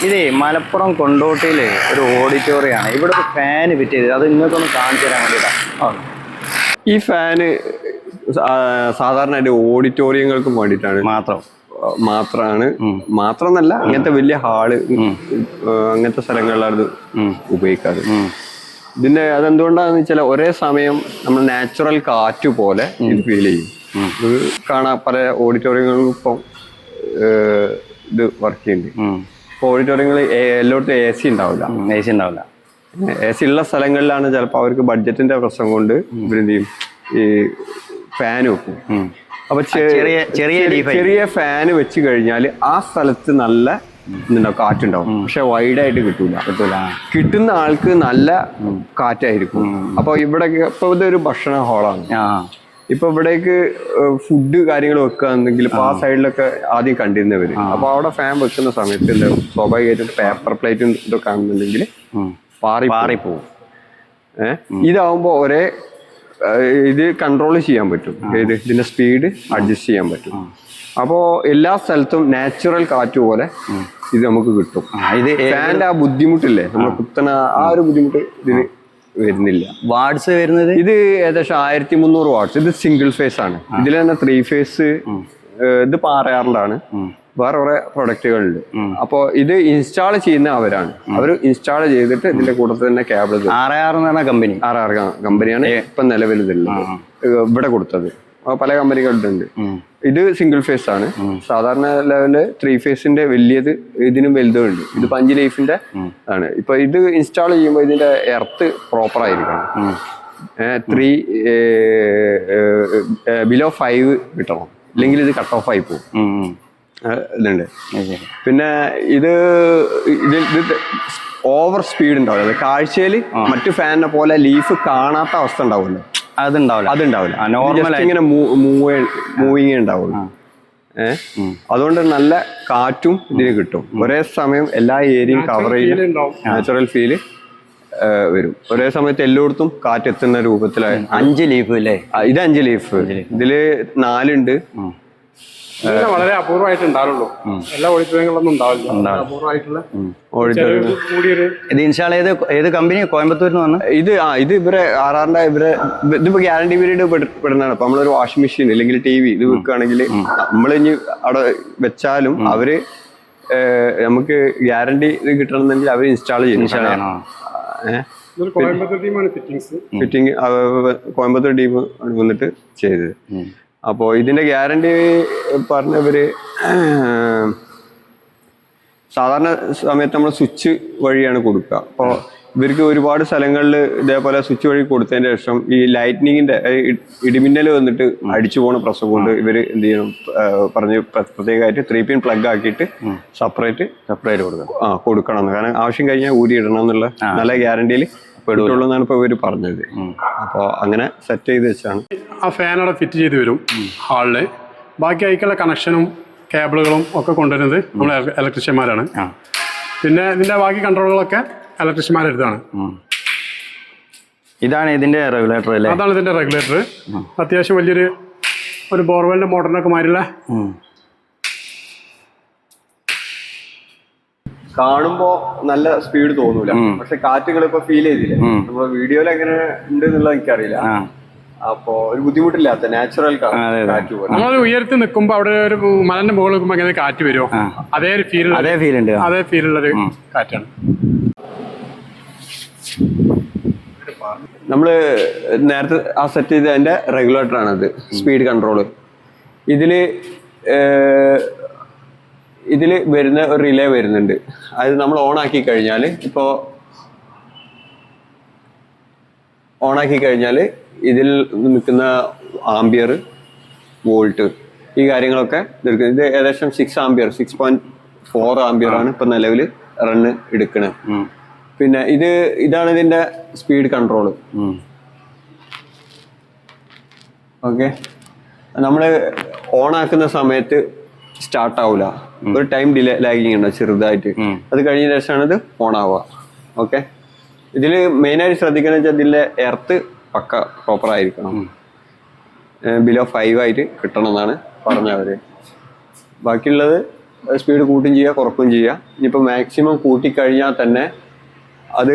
ഇതേ മലപ്പുറം കൊണ്ടോട്ടിയിലെ ഒരു ഓഡിറ്റോറിയമാണ്. ഇവിടെ ഒരു ഫാന് ഫിറ്റ് ചെയ്തത്. അത് നിങ്ങൾക്കൊന്ന് കാണിച്ചു തരാൻ വേണ്ടിയിട്ടാണ്. ഈ ഫാന് സാധാരണയായിട്ട് ഓഡിറ്റോറിയങ്ങൾക്ക് വേണ്ടിയിട്ടാണ് മാത്രമെന്നല്ല, അങ്ങനത്തെ വലിയ ഹാള് അങ്ങനത്തെ സ്ഥലങ്ങളിലാണ് ഉപയോഗിക്കാറ്. ഇതിന്റെ അതെന്തുകൊണ്ടാന്ന് വെച്ചാൽ ഒരേ സമയം നമ്മൾ നാച്ചുറൽ കാറ്റ് പോലെ ഇത് ഫീൽ ചെയ്യും. ഇത് കാണാൻ പല ഓഡിറ്റോറിയങ്ങളിലും ഇപ്പം ഇത് വർക്ക് ചെയ്യുന്നുണ്ട്. ഇപ്പൊ ഓഡിറ്റോറിയങ്ങളിൽ എല്ലായിടത്തും എ സി ഉണ്ടാവില്ല. എ സി ഉള്ള സ്ഥലങ്ങളിലാണ് ചിലപ്പോൾ അവർക്ക് ബഡ്ജറ്റിന്റെ പ്രശ്നം കൊണ്ട് ഇവരെന്ത് ചെയ്യും, ഈ ഫാന് വെക്കും. അപ്പൊ ചെറിയ ഫാന് വെച്ച് കഴിഞ്ഞാൽ ആ സ്ഥലത്ത് നല്ല കാറ്റുണ്ടാവും. പക്ഷെ വൈഡായിട്ട് കിട്ടൂല. കിട്ടുന്ന ആൾക്ക് നല്ല കാറ്റായിരിക്കും. അപ്പൊ ഇവിടെ ഇപ്പൊ ഇതൊരു ഭക്ഷണ ഹാളാണ്. ഇപ്പൊ ഇവിടേക്ക് ഫുഡ് കാര്യങ്ങൾ വെക്കുകയാണെങ്കിൽ ഇപ്പൊ ആ സൈഡിലൊക്കെ ആദ്യം കണ്ടിരുന്നവര്. അപ്പൊ അവിടെ ഫാൻ വെക്കുന്ന സമയത്ത് സ്വാഭാവികമായിട്ടും പേപ്പർ പ്ലേറ്റും ഇതൊക്കെ ആണെന്നുണ്ടെങ്കിൽ പാറിപ്പോവും. ഇതാവുമ്പോ ഇത് കൺട്രോൾ ചെയ്യാൻ പറ്റും. ഇതിന്റെ സ്പീഡ് അഡ്ജസ്റ്റ് ചെയ്യാൻ പറ്റും. അപ്പോൾ എല്ലാ സ്ഥലത്തും നാച്ചുറൽ കാറ്റ് പോലെ ഇത് നമുക്ക് കിട്ടും. ഇത് ഫാൻ്റെ ആ ബുദ്ധിമുട്ടില്ലേ, നമ്മൾ കുത്തന ആ ഒരു ബുദ്ധിമുട്ട് ഇതിന് വരുന്നില്ല. വാട്ട്സ് വരുന്നത് ഇത് ഏകദേശം 1300 വാട്ട്സ്. ഇത് സിംഗിൾ ഫേസ് ആണ്. ഇതിൽ തന്നെ 3 ഫേസ്, ഇത് പാറയാറിലാണ്. വേറെ കുറെ പ്രൊഡക്റ്റുകളുണ്ട്. അപ്പോൾ ഇത് ഇൻസ്റ്റാൾ ചെയ്യുന്ന അവരാണ്. അവർ ഇൻസ്റ്റാൾ ചെയ്തിട്ട് ഇതിന്റെ കൂട്ടത്തിൽ തന്നെ കേബിൾ RR കമ്പനിയാണ് ഇപ്പൊ നിലവിൽ ഇതുള്ളത്, ഇവിടെ കൊടുത്തത്. പല കമ്പനികളുണ്ട്. ഇത് സിംഗിൾ ഫേസ് ആണ്. സാധാരണ ലെവല് 3 ഫേസിന്റെ വലിയത് ഇതിനും വലുതും ഉണ്ട്. ഇത് 5 ലൈഫിന്റെ ആണ്. ഇപ്പൊ ഇത് ഇൻസ്റ്റാൾ ചെയ്യുമ്പോൾ ഇതിന്റെ എർത്ത് പ്രോപ്പർ ആയിരിക്കണം. 3 ബിലോ 5 കിട്ടണം, ഇല്ലെങ്കിൽ ഇത് കട്ട് ഓഫ് ആയി പോകും. ഇതുണ്ട്. പിന്നെ ഇത് ഓവർ സ്പീഡ് ഉണ്ടാവില്ല. കാഴ്ചയിൽ മറ്റു ഫാനിനെ പോലെ ലീഫ് കാണാത്ത അവസ്ഥ ഉണ്ടാവുമല്ലോ, അതുണ്ടാവില്ല. ഇങ്ങനെ മൂവിങ് ഉണ്ടാവുള്ളൂ. അതുകൊണ്ട് നല്ല കാറ്റും ഇതിന് കിട്ടും. ഒരേ സമയം എല്ലാ ഏരിയയും കവർ ചെയ്യുന്ന നാച്ചുറൽ ഫീല് വരും. ഒരേ സമയത്ത് എല്ലായിടത്തും കാറ്റ് എത്തുന്ന രൂപത്തിലായി. 5 ലീഫ് അല്ലേ? ഇത് 5 ലീഫ്. ഇതില് 4 ഉണ്ട്. വളരെ അപൂർവമായിട്ട് ഉണ്ടാവുള്ളൂ. എല്ലാ ഓഡിറ്റോറിയങ്ങളൊന്നും ഉണ്ടാവില്ല. അപൂർവമായിട്ടുള്ള ഇത് ഇൻസ്റ്റാൾ ചെയ്ത് ഏത് കമ്പനി? കോയമ്പത്തൂരിൽ നിന്ന് വന്നു. ഇത് ഇവരെ RRന്റെ ഇതിപ്പോ ഗ്യാരണ്ടി പീരീഡ് പെടുന്നതാണ്. ഇപ്പൊ നമ്മളൊരു വാഷിംഗ് മെഷീൻ അല്ലെങ്കിൽ TV ഇത് വെക്കുകയാണെങ്കിൽ നമ്മൾ ഇനി അവിടെ വെച്ചാലും അവര് നമുക്ക് ഗ്യാരണ്ടി ഇത് കിട്ടണമെന്നെങ്കിൽ അവർ ഇൻസ്റ്റാൾ ചെയ്യും. ഫിറ്റിംഗ് കോയമ്പത്തൂർ ടീം വന്നിട്ട് ചെയ്തത്. അപ്പോൾ ഇതിന്റെ ഗ്യാരണ്ടി പറഞ്ഞവര് സാധാരണ സമയത്ത് നമ്മൾ സ്വിച്ച് വഴിയാണ് കൊടുക്കുക. അപ്പോൾ ഇവർക്ക് ഒരുപാട് സ്ഥലങ്ങളിൽ ഇതേപോലെ സ്വിച്ച് വഴി കൊടുത്തതിന് ശേഷം ഈ ലൈറ്റ്നിങ്ങിന്റെ ഇടിമിന്നൽ വന്നിട്ട് അടിച്ചു പോണ പ്രശ്നം കൊണ്ട് ഇവര് എന്ത് ചെയ്യണം പ്രത്യേകമായിട്ട് 3 പിൻ പ്ലഗ് ആക്കിയിട്ട് സെപ്പറേറ്റ് കൊടുക്കണം. കാരണം ആവശ്യം കഴിഞ്ഞാൽ ഊരി ഇടണം എന്നുള്ള നല്ല ഗ്യാരണ്ടിയിൽ പെടുള്ളൂ എന്നാണ് ഇപ്പൊ ഇവര് പറഞ്ഞത്. അപ്പോൾ അങ്ങനെ സെറ്റ് ചെയ്ത് വെച്ചാണ് ആ ഫാൻ അവിടെ ഫിറ്റ് ചെയ്ത് വരും ഹാളില്. ബാക്കി അതിക്കുള്ള കണക്ഷനും കേബിളുകളും ഒക്കെ കൊണ്ടുവരുന്നത് നമ്മൾ ഇലക്ട്രീഷ്യന്മാരാണ്. പിന്നെ ഇതിന്റെ ബാക്കി കൺട്രോളുകളൊക്കെ ഇലക്ട്രീഷ്യന്മാരെടുത്താണ്. ഇതാണ് ഇതിന്റെ റെഗുലേറ്റർ അല്ലേ? അതാണ് ഇതിന്റെ റെഗുലേറ്റർ. അത്യാവശ്യം വലിയൊരു ബോർവെലിന്റെ മോട്ടറിനൊക്കെ മാറിയുള്ള. കാണുമ്പോ നല്ല സ്പീഡ് തോന്നൂല, പക്ഷെ കാറ്റുകൾ ഇപ്പൊ ഫീൽ ചെയ്തില്ലേ? നമ്മള് വീഡിയോയിൽ എങ്ങനെ ഉണ്ട് എന്നുള്ളത് എനിക്കറിയില്ല. അപ്പൊ ഒരു ബുദ്ധിമുട്ടില്ലാത്ത നാച്ചുറൽ കാറ്റ് പോലെ. നമ്മൾ ഉയരത്തിൽ നിൽക്കുമ്പോ അവിടെ ഒരു മലന്റെ മുകളിൽ നിൽക്കുമ്പോ എങ്ങനെ കാറ്റ് വരുമോ അതേ ഫീലുള്ളൊരു കാറ്റാണ്. നമ്മള് നേരത്തെ ആ സെറ്റ് ചെയ്ത അതിന്റെ റെഗുലേറ്റർ ആണത്, സ്പീഡ് കൺട്രോള്. ഇതില് വരുന്ന ഒരു റിലേ വരുന്നുണ്ട്. അത് നമ്മൾ ഓൺ ആക്കി കഴിഞ്ഞാൽ ഇതിൽ നിൽക്കുന്ന ആംബിയർ, വോൾട്ട്, ഈ കാര്യങ്ങളൊക്കെ നിൽക്കുന്നത്. ഇത് ഏകദേശം 6.4 ആംബിയർ ആണ് ഇപ്പൊ നിലവിൽ റണ്ണ് എടുക്കണത്. പിന്നെ ഇതാണ് ഇതിന്റെ സ്പീഡ് കൺട്രോള്. ഓക്കെ, നമ്മള് ഓൺ ആക്കുന്ന സമയത്ത് സ്റ്റാർട്ട് ആവില്ല, ഒരു ടൈം ലാഗിങ് ഉണ്ട് ചെറുതായിട്ട്. അത് കഴിഞ്ഞ ശേഷമാണ് ഇത് ഓൺ ആവുക. ഓക്കെ, ഇതില് മെയിനായിട്ട് ശ്രദ്ധിക്കുന്ന വെച്ചാൽ ഇതിലെ എർത്ത് പക്ക പ്രോപ്പർ ആയിരിക്കണം. ബിലോ 5 ആയിട്ട് കിട്ടണം എന്നാണ് പറഞ്ഞവര്. ബാക്കിയുള്ളത് സ്പീഡ് കൂട്ടും ചെയ്യുക കുറക്കുകയും ചെയ്യുക. ഇനിയിപ്പോൾ മാക്സിമം കൂട്ടിക്കഴിഞ്ഞാൽ തന്നെ അത്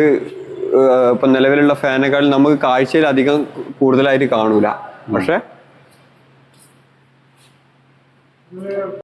ഇപ്പം നിലവിലുള്ള ഫാനേക്കാൾ നമുക്ക് കാഴ്ചയിൽ അധികം കൂടുതലായിട്ട് കാണൂല. പക്ഷെ